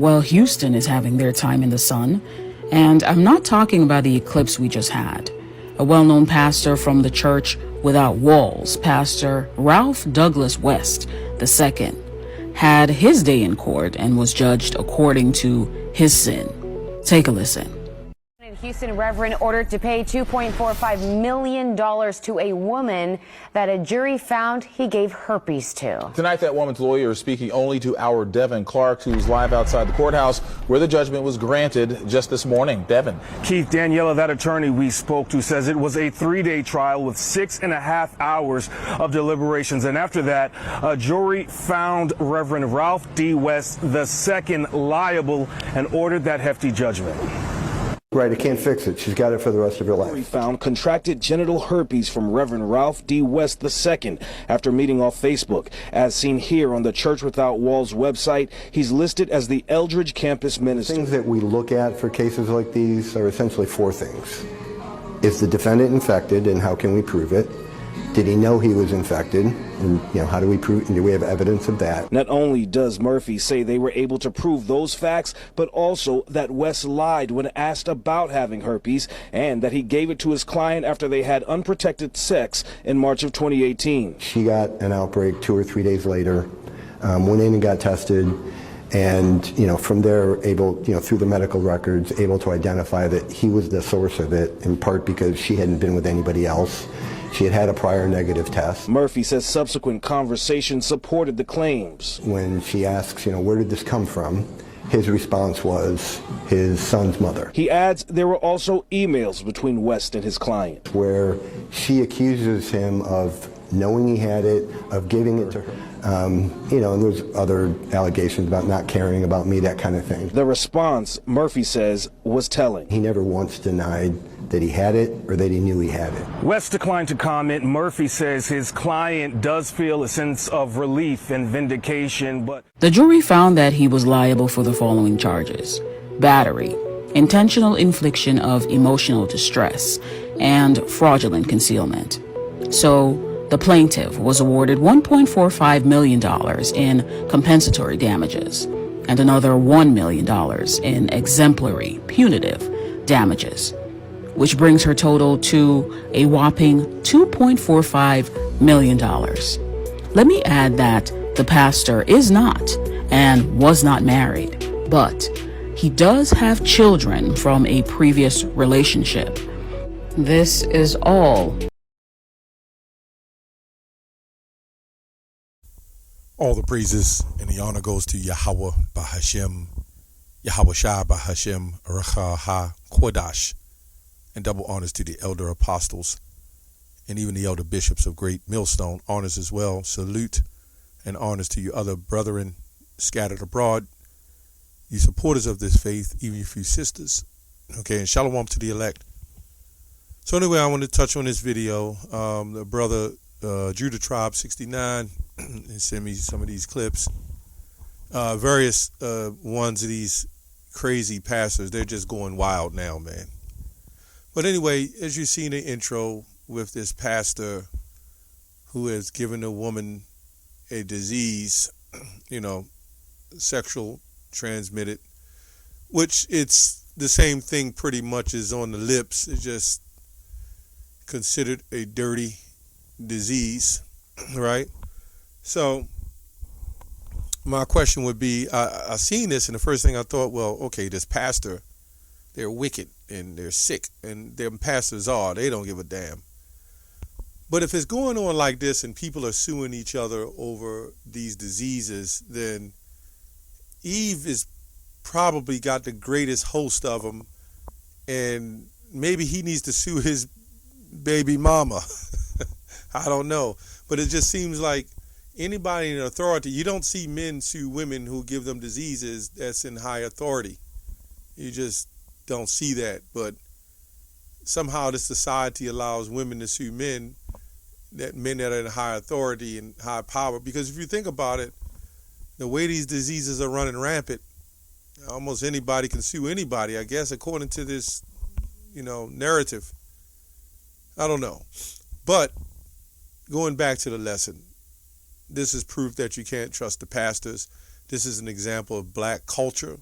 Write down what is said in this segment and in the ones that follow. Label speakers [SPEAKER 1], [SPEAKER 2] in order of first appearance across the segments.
[SPEAKER 1] Well, Houston is having their time in the sun. And I'm not talking about the eclipse we just had. A well-known pastor from the Church Without Walls, Pastor Ralph Douglas West II, had his day in court and was judged according to his sin. Take a listen.
[SPEAKER 2] Houston Reverend ordered to pay $2.45 million to a woman that a jury found he gave herpes to.
[SPEAKER 3] Tonight, that woman's lawyer is speaking only to our Devin Clark, who's live outside the courthouse where the judgment was granted just this morning. Devin.
[SPEAKER 4] Keith, Daniela, that attorney we spoke to, says it was a 3-day trial with 6.5 hours of deliberations. And after that, a jury found Reverend Ralph D. West II liable and ordered that hefty judgment.
[SPEAKER 5] Right, it can't fix it. She's got it for the rest of her life.
[SPEAKER 6] We found contracted genital herpes from Reverend Ralph D. West II after meeting off Facebook. As seen here on the Church Without Walls website, he's listed as the Eldridge campus minister.
[SPEAKER 5] Things that we look at for cases like these are essentially 4 things. Is the defendant infected, and how can we prove it? Did he know he was infected? And, how do we prove? Do we have evidence of that?
[SPEAKER 6] Not only does Murphy say they were able to prove those facts, but also that West lied when asked about having herpes and that he gave it to his client after they had unprotected sex in March of 2018.
[SPEAKER 5] She got an outbreak 2 or 3 days later, went in and got tested, and from there able, through the medical records, able to identify that he was the source of it, in part because she hadn't been with anybody else. She had had a prior negative test.
[SPEAKER 6] Murphy says subsequent conversations supported the claims.
[SPEAKER 5] When she asks, where did this come from, his response was his son's mother.
[SPEAKER 6] He adds there were also emails between West and his client,
[SPEAKER 5] where she accuses him of knowing he had it, of giving it to her. And there's other allegations about not caring about me, that kind of thing.
[SPEAKER 6] The response, Murphy says, was telling.
[SPEAKER 5] He never once denied that he had it or that he knew he had it.
[SPEAKER 4] West declined to comment. Murphy says his client does feel a sense of relief and vindication, but
[SPEAKER 1] the jury found that he was liable for the following charges: battery, intentional infliction of emotional distress, and fraudulent concealment. So the plaintiff was awarded $1.45 million in compensatory damages and another $1 million in exemplary punitive damages, which brings her total to a whopping $2.45 million. Let me add that the pastor is not and was not married, but he does have children from a previous relationship. This is all.
[SPEAKER 7] All the praises and the honor goes to Yahweh Bahashem, Yahweh Shai Bahashem, Aracha Ha Kodash, and double honors to the elder apostles and even the elder bishops of Great Millstone. Honors as well. Salute and honors to you other brethren scattered abroad, you supporters of this faith, even you few sisters. Okay, and shalom to the elect. So anyway, I want to touch on this video. The brother Judah Tribe 69 and send me some of these clips. Various ones of these crazy pastors, they're just going wild now, man. But anyway, as you see in the intro with this pastor who has given a woman a disease, sexual transmitted, which it's the same thing pretty much as on the lips. It's just considered a dirty disease, right? So my question would be, I seen this and the first thing I thought, well, okay, this pastor, they're wicked and they're sick, and them pastors they don't give a damn. But if it's going on like this and people are suing each other over these diseases, then Eve is probably got the greatest host of them, and maybe he needs to sue his baby mama. I don't know. But it just seems like anybody in authority, you don't see men sue women who give them diseases that's in high authority. You just don't see that. But somehow this society allows women to sue men that are in high authority and high power. Because if you think about it, the way these diseases are running rampant, almost anybody can sue anybody, I guess, according to this, narrative. I don't know. But going back to the lesson, this is proof that you can't trust the pastors. This is an example of black culture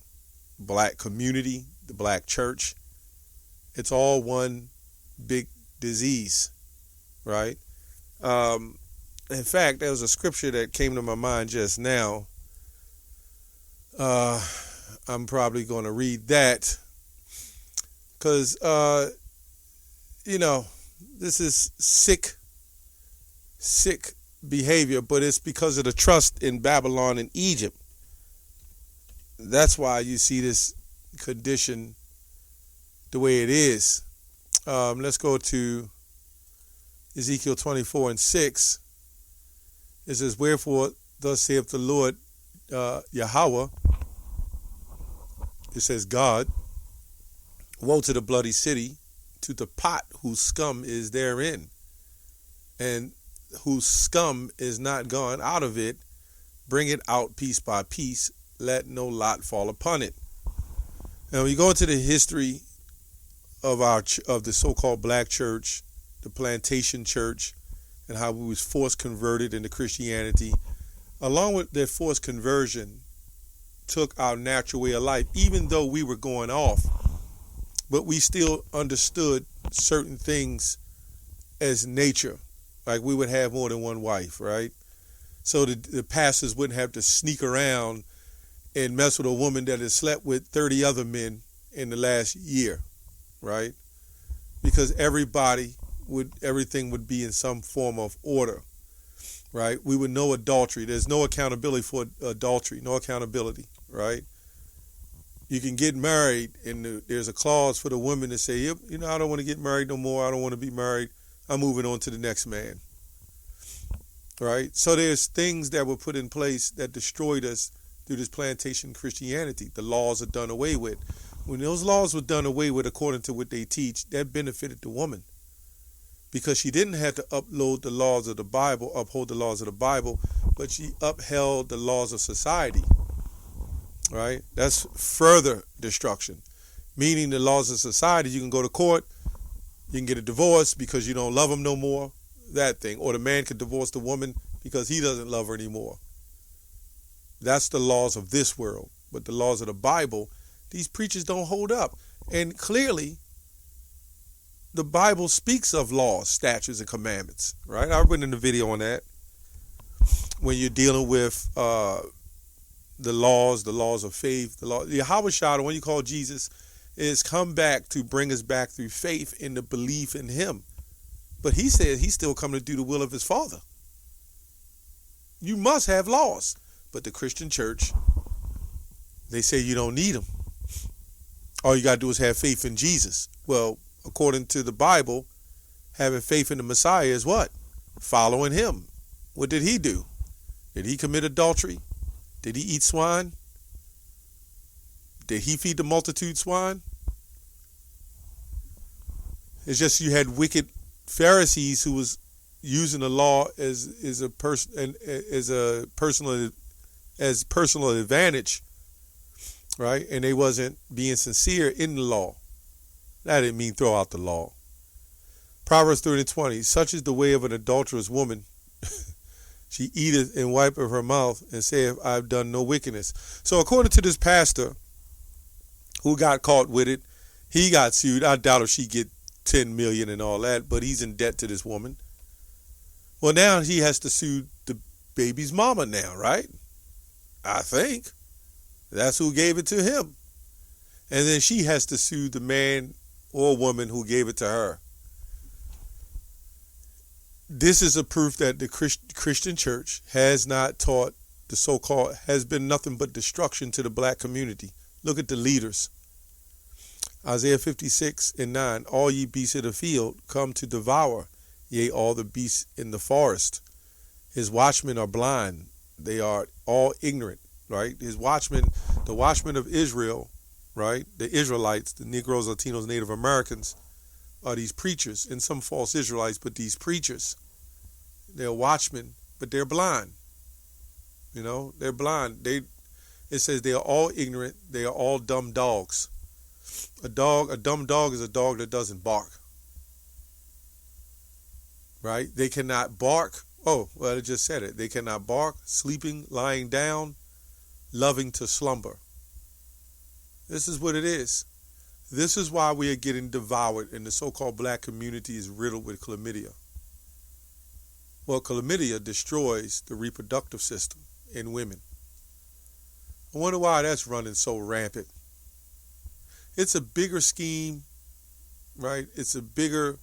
[SPEAKER 7] black community, the black church. It's all one big disease, right? In fact, there was a scripture that came to my mind just now. I'm probably going to read that because, this is sick behavior, but it's because of the trust in Babylon and Egypt. That's why you see this condition the way it is. Let's go to Ezekiel 24:6. It says, "Wherefore thus saith the Lord Yahweh," it says God, "woe to the bloody city, to the pot whose scum is therein, and whose scum is not gone out of it. Bring it out piece by piece, let no lot fall upon it." Now, when you go into the history of the so-called black church, the plantation church, and how we was forced converted into Christianity, along with that forced conversion, took our natural way of life, even though we were going off, but we still understood certain things as nature. Like we would have more than one wife, right? So the pastors wouldn't have to sneak around and mess with a woman that has slept with 30 other men in the last year, right? Because everything would be in some form of order, right? We would know adultery. There's no accountability for adultery, no accountability, right? You can get married, and there's a clause for the women to say, I don't want to get married no more. I don't want to be married. I'm moving on to the next man, right? So there's things that were put in place that destroyed us through this plantation Christianity. The laws are done away with. When those laws were done away with, according to what they teach, that benefited the woman, because she didn't have to uphold the laws of the Bible, but she upheld the laws of society, right? That's further destruction. Meaning the laws of society, you can go to court, you can get a divorce because you don't love him no more, that thing. Or the man could divorce the woman because he doesn't love her anymore. That's the laws of this world. But the laws of the Bible, these preachers don't hold up. And clearly, the Bible speaks of laws, statutes, and commandments, right? I went in the video on that. When you're dealing with the laws of faith, the Yahweh Shah, the one you call Jesus, is come back to bring us back through faith in the belief in him. But he says he's still coming to do the will of his Father. You must have laws. But the Christian church, they say you don't need them. All you got to do is have faith in Jesus. Well, according to the Bible, having faith in the Messiah is what? Following him. What did he do? Did he commit adultery? Did he eat swine? Did he feed the multitude swine? It's just you had wicked Pharisees who was using the law as personal advantage, right? And they wasn't being sincere in the law. That didn't mean throw out the law. Proverbs 30:20, such is the way of an adulterous woman. She eateth and wipeth her mouth and saith, I've done no wickedness. So according to this pastor who got caught with it, he got sued. I doubt if she get 10 million and all that, but he's in debt to this woman. Well, now he has to sue the baby's mama now, right? I think. That's who gave it to him. And then she has to sue the man or woman who gave it to her. This is a proof that the Christian church has not taught the so-called, has been nothing but destruction to the black community. Look at the leaders. Isaiah 56:9, all ye beasts of the field come to devour, yea, all the beasts in the forest. His watchmen are blind. They are all ignorant, right? His watchmen, the watchmen of Israel, right? The Israelites, the Negroes, Latinos, Native Americans, are these preachers, and some false Israelites, but these preachers. They're watchmen, but they're blind. They're blind. It says they are all ignorant. They are all dumb dogs. A dumb dog is a dog that doesn't bark. Right? They cannot bark. Oh, well, I just said it. They cannot bark, sleeping, lying down, loving to slumber. This is what it is. This is why we are getting devoured and the so-called black community is riddled with chlamydia. Well, chlamydia destroys the reproductive system in women. I wonder why that's running so rampant. It's a bigger scheme, right? It's a bigger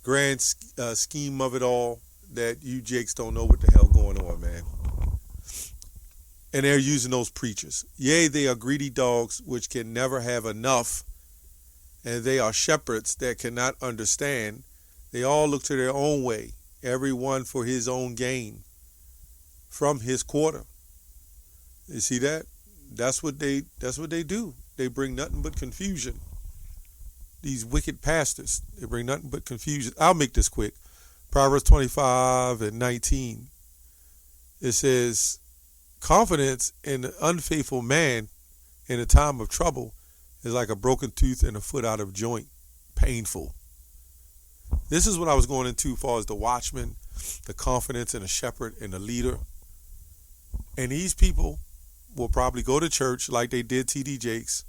[SPEAKER 7] grand scheme of it all that you jakes don't know what the hell going on, man. And they're using those preachers. Yea, they are greedy dogs which can never have enough, and they are shepherds that cannot understand. They all look to their own way, every one for his own gain from his quarter. You see that? That's what they do. They bring nothing but confusion. These wicked pastors, they bring nothing but confusion. I'll make this quick. Proverbs 25:19. It says, confidence in an unfaithful man in a time of trouble is like a broken tooth and a foot out of joint. Painful. This is what I was going into as far as the watchman, the confidence in a shepherd and a leader. And these people will probably go to church like they did T.D. Jakes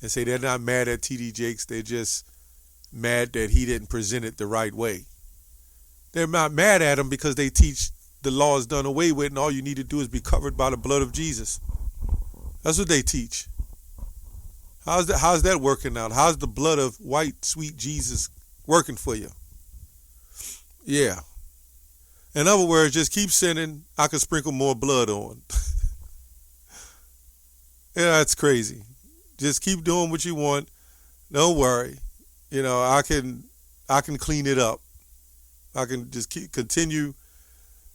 [SPEAKER 7] and say they're not mad at T.D. Jakes. They're just mad that he didn't present it the right way. They're not mad at him because they teach the law is done away with and all you need to do is be covered by the blood of Jesus. That's what they teach. How's that working out? How's the blood of white, sweet Jesus working for you? Yeah. In other words, just keep sinning. I can sprinkle more blood on. Yeah, that's crazy. Just keep doing what you want. Don't worry. You know, I can clean it up. I can just continue.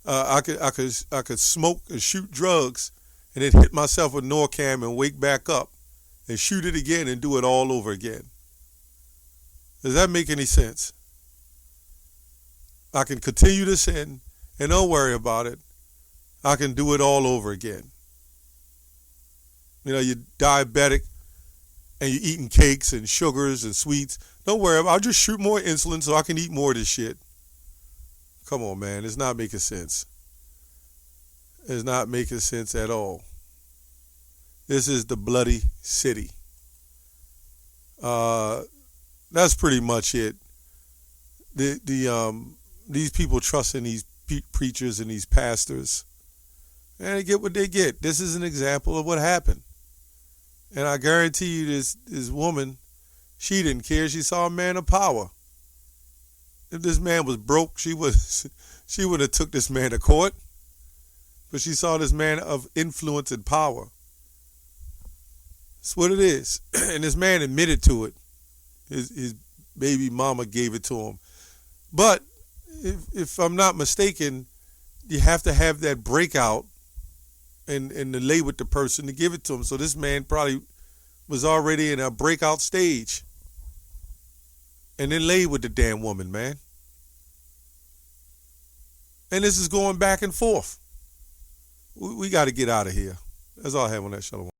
[SPEAKER 7] I could smoke and shoot drugs and then hit myself with Norcam and wake back up and shoot it again and do it all over again. Does that make any sense? I can continue to sin and don't worry about it. I can do it all over again. You know, you're diabetic and you're eating cakes and sugars and sweets. Don't worry about it. I'll just shoot more insulin so I can eat more of this shit. Come on, man. It's not making sense. It's not making sense at all. This is the bloody city. That's pretty much it. These people trust in these preachers and these pastors, and they get what they get. This is an example of what happened. And I guarantee you this woman, she didn't care. She saw a man of power. If this man was broke, she would have took this man to court. But she saw this man of influence and power. That's what it is. And this man admitted to it. His baby mama gave it to him. But if I'm not mistaken, you have to have that breakout and to lay with the person to give it to him. So this man probably was already in a breakout stage. And then lay with the damn woman, man. And this is going back and forth. We got to get out of here. That's all I have on that. Shalom.